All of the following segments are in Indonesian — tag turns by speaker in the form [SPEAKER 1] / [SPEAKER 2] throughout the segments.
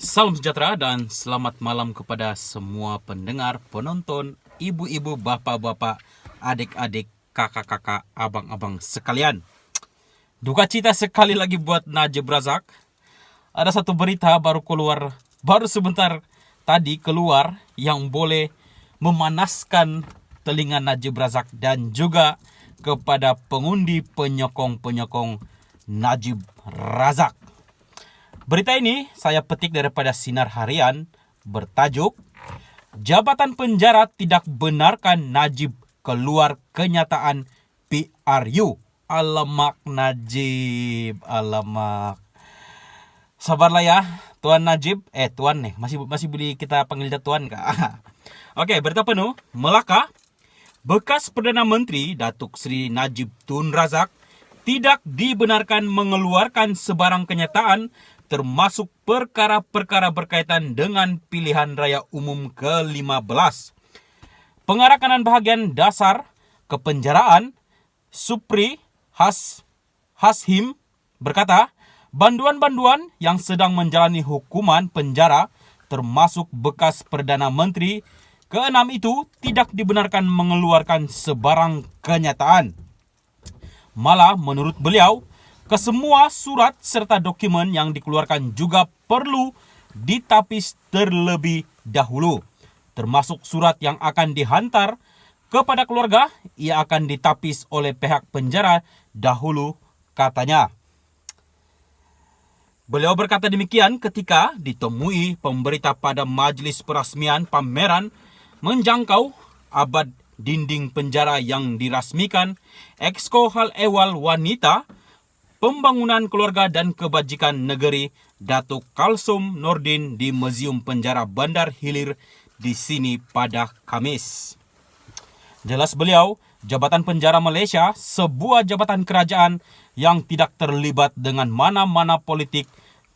[SPEAKER 1] Salam sejahtera dan selamat malam kepada semua pendengar, penonton, ibu-ibu, bapak-bapak, adik-adik, kakak-kakak, abang-abang sekalian. Duka cita sekali lagi buat Najib Razak. Ada satu berita baru sebentar tadi keluar yang boleh memanaskan telinga Najib Razak dan juga kepada pengundi penyokong-penyokong Najib Razak. Berita ini saya petik daripada Sinar Harian bertajuk Jabatan Penjara Tidak Benarkan Najib Keluar Kenyataan PRU. Alamak Najib, alamak. Sabarlah ya, Tuan Najib. Tuan nih, masih boleh kita panggil dia Tuan kah? Oke, berita penuh. Melaka, bekas Perdana Menteri Datuk Seri Najib Tun Razak tidak dibenarkan mengeluarkan sebarang kenyataan termasuk perkara-perkara berkaitan dengan pilihan raya umum ke-15. Pengarah kanan bahagian dasar kepenjaraan Supri Hashim berkata, banduan-banduan yang sedang menjalani hukuman penjara termasuk bekas Perdana Menteri ke-6 itu tidak dibenarkan mengeluarkan sebarang kenyataan. Malah menurut beliau, kesemua surat serta dokumen yang dikeluarkan juga perlu ditapis terlebih dahulu. Termasuk surat yang akan dihantar kepada keluarga, ia akan ditapis oleh pihak penjara dahulu, katanya. Beliau berkata demikian ketika ditemui pemberita pada majlis perasmian pameran menjangkau abad dinding penjara yang dirasmikan Exco Hal Ehwal Wanita Pembangunan Keluarga dan Kebajikan Negeri Datuk Kalsum Nordin di Museum Penjara Bandar Hilir di sini pada Kamis. Jelas beliau, Jabatan Penjara Malaysia sebuah jabatan kerajaan yang tidak terlibat dengan mana-mana politik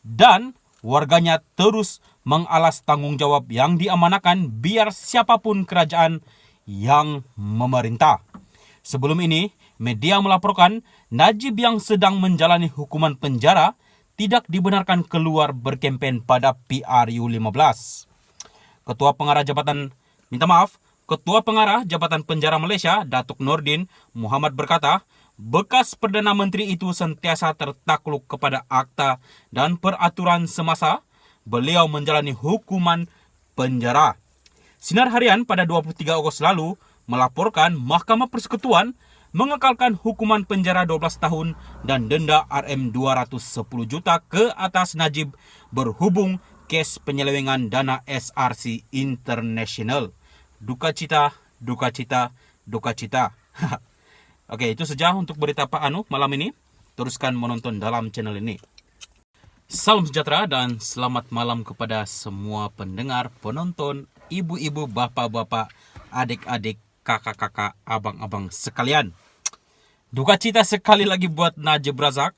[SPEAKER 1] dan warganya terus mengalas tanggungjawab yang diamanakan biar siapapun kerajaan yang memerintah. Sebelum ini, media melaporkan Najib yang sedang menjalani hukuman penjara tidak dibenarkan keluar berkempen pada PRU 15. Ketua Pengarah Jabatan Penjara Malaysia, Datuk Nordin Muhammad berkata, bekas Perdana Menteri itu sentiasa tertakluk kepada akta dan peraturan semasa beliau menjalani hukuman penjara. Sinar Harian pada 23 Ogos lalu melaporkan Mahkamah Persekutuan mengekalkan hukuman penjara 12 tahun dan denda RM210 juta ke atas Najib berhubung kes penyelewengan dana SRC International. Duka cita, duka cita, duka cita. Oke, itu saja untuk berita Pak Anu malam ini. Teruskan menonton dalam channel ini. Salam sejahtera dan selamat malam kepada semua pendengar, penonton, ibu-ibu, bapak-bapak, adik-adik, kakak-kakak, abang-abang sekalian. Duka cita sekali lagi buat Najib Razak.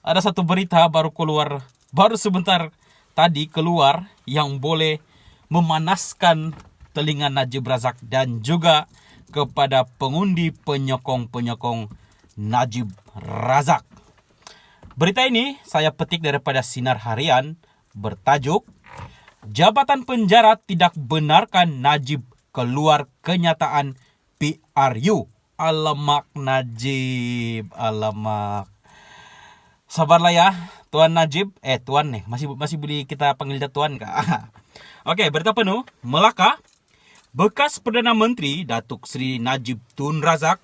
[SPEAKER 1] Ada satu berita baru sebentar tadi keluar yang boleh memanaskan telinga Najib Razak dan juga kepada pengundi penyokong-penyokong Najib Razak. Berita ini saya petik daripada Sinar Harian bertajuk Jabatan Penjara Tidak Benarkan Najib Keluar Kenyataan PRU. Alamak Najib, alamak. Sabarlah ya, Tuan Najib. Tuan nih, masih boleh kita panggil dia Tuan kah? Oke, berita penuh. Melaka, bekas Perdana Menteri Datuk Seri Najib Tun Razak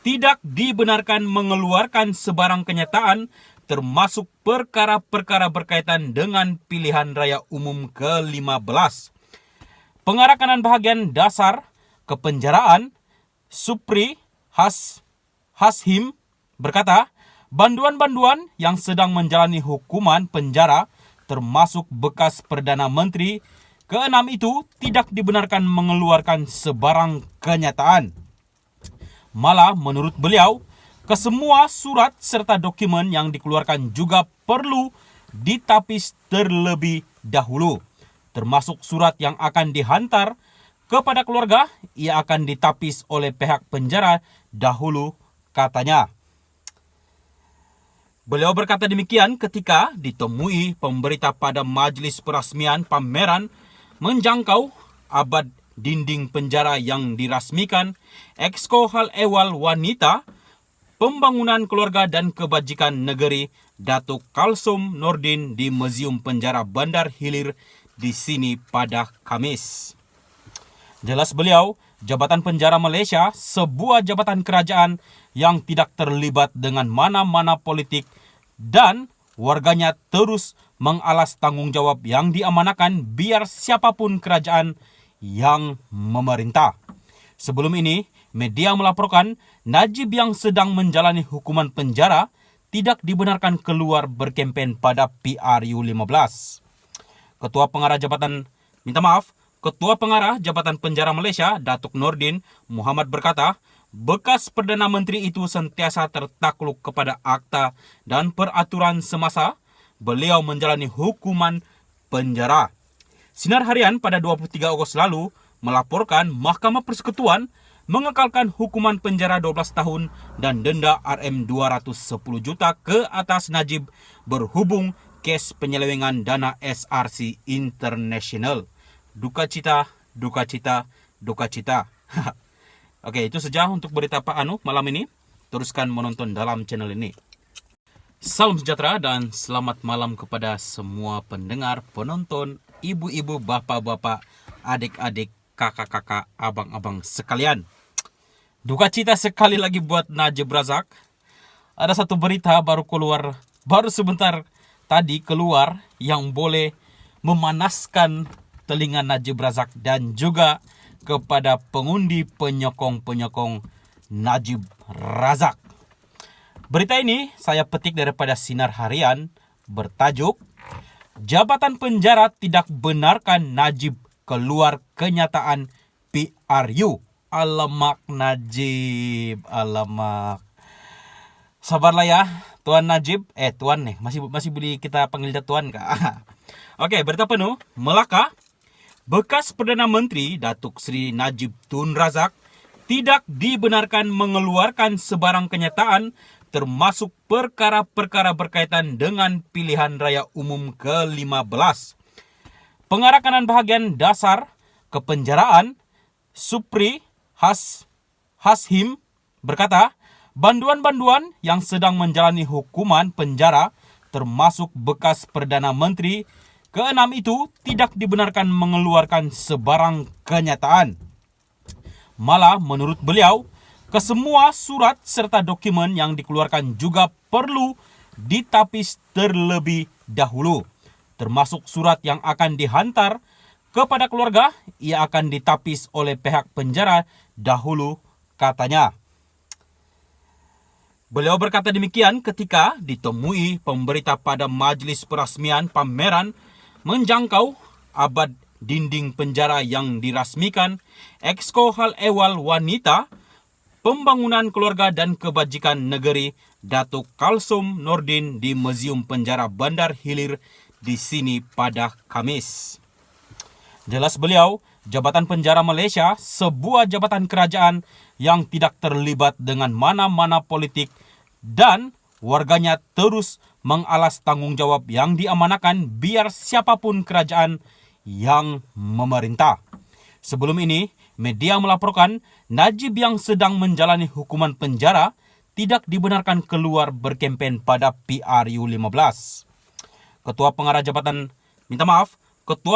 [SPEAKER 1] tidak dibenarkan mengeluarkan sebarang kenyataan termasuk perkara-perkara berkaitan dengan pilihan raya umum ke-15. Pengarah kanan bahagian dasar kepenjaraan Supri Hashim berkata, banduan-banduan yang sedang menjalani hukuman penjara termasuk bekas Perdana Menteri ke-6 itu tidak dibenarkan mengeluarkan sebarang kenyataan. Malah menurut beliau, kesemua surat serta dokumen yang dikeluarkan juga perlu ditapis terlebih dahulu. Termasuk surat yang akan dihantar kepada keluarga, ia akan ditapis oleh pihak penjara dahulu, katanya. Beliau berkata demikian ketika ditemui pemberita pada majlis perasmian pameran menjangkau abad dinding penjara yang dirasmikan Exco Hal Ehwal Wanita Pembangunan Keluarga dan Kebajikan Negeri Datuk Kalsum Nordin di Museum Penjara Bandar Hilir di sini pada Kamis. Jelas beliau, Jabatan Penjara Malaysia sebuah jabatan kerajaan yang tidak terlibat dengan mana-mana politik dan warganya terus mengalas tanggungjawab yang diamanakan biar siapapun kerajaan yang memerintah. Sebelum ini, media melaporkan Najib yang sedang menjalani hukuman penjara tidak dibenarkan keluar berkempen pada PRU 15. Ketua Pengarah Jabatan Penjara Malaysia, Datuk Nordin Muhammad berkata, bekas Perdana Menteri itu sentiasa tertakluk kepada akta dan peraturan semasa beliau menjalani hukuman penjara. Sinar Harian pada 23 Ogos lalu melaporkan Mahkamah Persekutuan mengekalkan hukuman penjara 12 tahun dan denda RM210 juta ke atas Najib berhubung kes penyelewengan dana SRC International. Duka cita, duka cita, duka cita. Oke, itu saja untuk berita Pak Anu malam ini. Teruskan menonton dalam channel ini. Salam sejahtera dan selamat malam kepada semua pendengar, penonton, ibu-ibu, bapak-bapak, adik-adik, kakak-kakak, abang-abang sekalian. Duka cita sekali lagi buat Najib Razak. Ada satu berita baru sebentar tadi keluar yang boleh memanaskan telinga Najib Razak dan juga kepada pengundi penyokong-penyokong Najib Razak. Berita ini saya petik daripada Sinar Harian bertajuk Jabatan Penjara tidak benarkan Najib keluar kenyataan PRU. Alamak Najib, alamak. Sabarlah ya, Tuan Najib. Tuan nih, masih boleh kita panggil dia Tuan kah? Oke, berita penuh. Melaka, bekas Perdana Menteri Datuk Seri Najib Tun Razak tidak dibenarkan mengeluarkan sebarang kenyataan termasuk perkara-perkara berkaitan dengan pilihan raya umum ke-15. Pengarah Kanan Bahagian Dasar Kepenjaraan Supri Hashim berkata, banduan-banduan yang sedang menjalani hukuman penjara termasuk bekas Perdana Menteri ke-6 itu tidak dibenarkan mengeluarkan sebarang kenyataan. Malah menurut beliau, kesemua surat serta dokumen yang dikeluarkan juga perlu ditapis terlebih dahulu. Termasuk surat yang akan dihantar kepada keluarga, ia akan ditapis oleh pihak penjara dahulu, katanya. Beliau berkata demikian ketika ditemui pemberita pada majlis perasmian pameran menjangkau abad dinding penjara yang dirasmikan Exco Hal Ehwal Wanita Pembangunan Keluarga dan Kebajikan Negeri Datuk Kalsum Nordin di Museum Penjara Bandar Hilir di sini pada Kamis. Jelas beliau, Jabatan Penjara Malaysia sebuah jabatan kerajaan yang tidak terlibat dengan mana-mana politik dan warganya terus mengalas tanggungjawab yang diamanakan biar siapapun kerajaan yang memerintah. Sebelum ini, media melaporkan Najib yang sedang menjalani hukuman penjara tidak dibenarkan keluar berkempen pada PRU 15. Ketua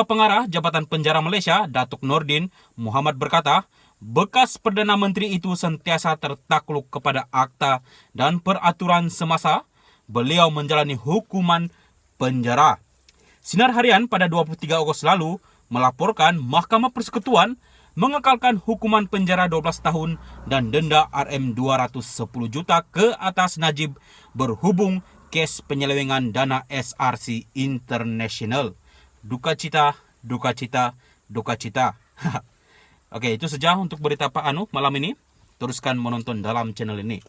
[SPEAKER 1] Pengarah Jabatan Penjara Malaysia, Datuk Nordin Muhammad berkata, bekas Perdana Menteri itu sentiasa tertakluk kepada akta dan peraturan semasa beliau menjalani hukuman penjara. Sinar Harian pada 23 Ogos lalu melaporkan Mahkamah Persekutuan mengekalkan hukuman penjara 12 tahun dan denda RM210 juta ke atas Najib berhubung kes penyelewengan dana SRC International. Duka cita, duka cita, duka cita. Oke, itu saja untuk berita Pak Anu malam ini. Teruskan menonton dalam channel ini.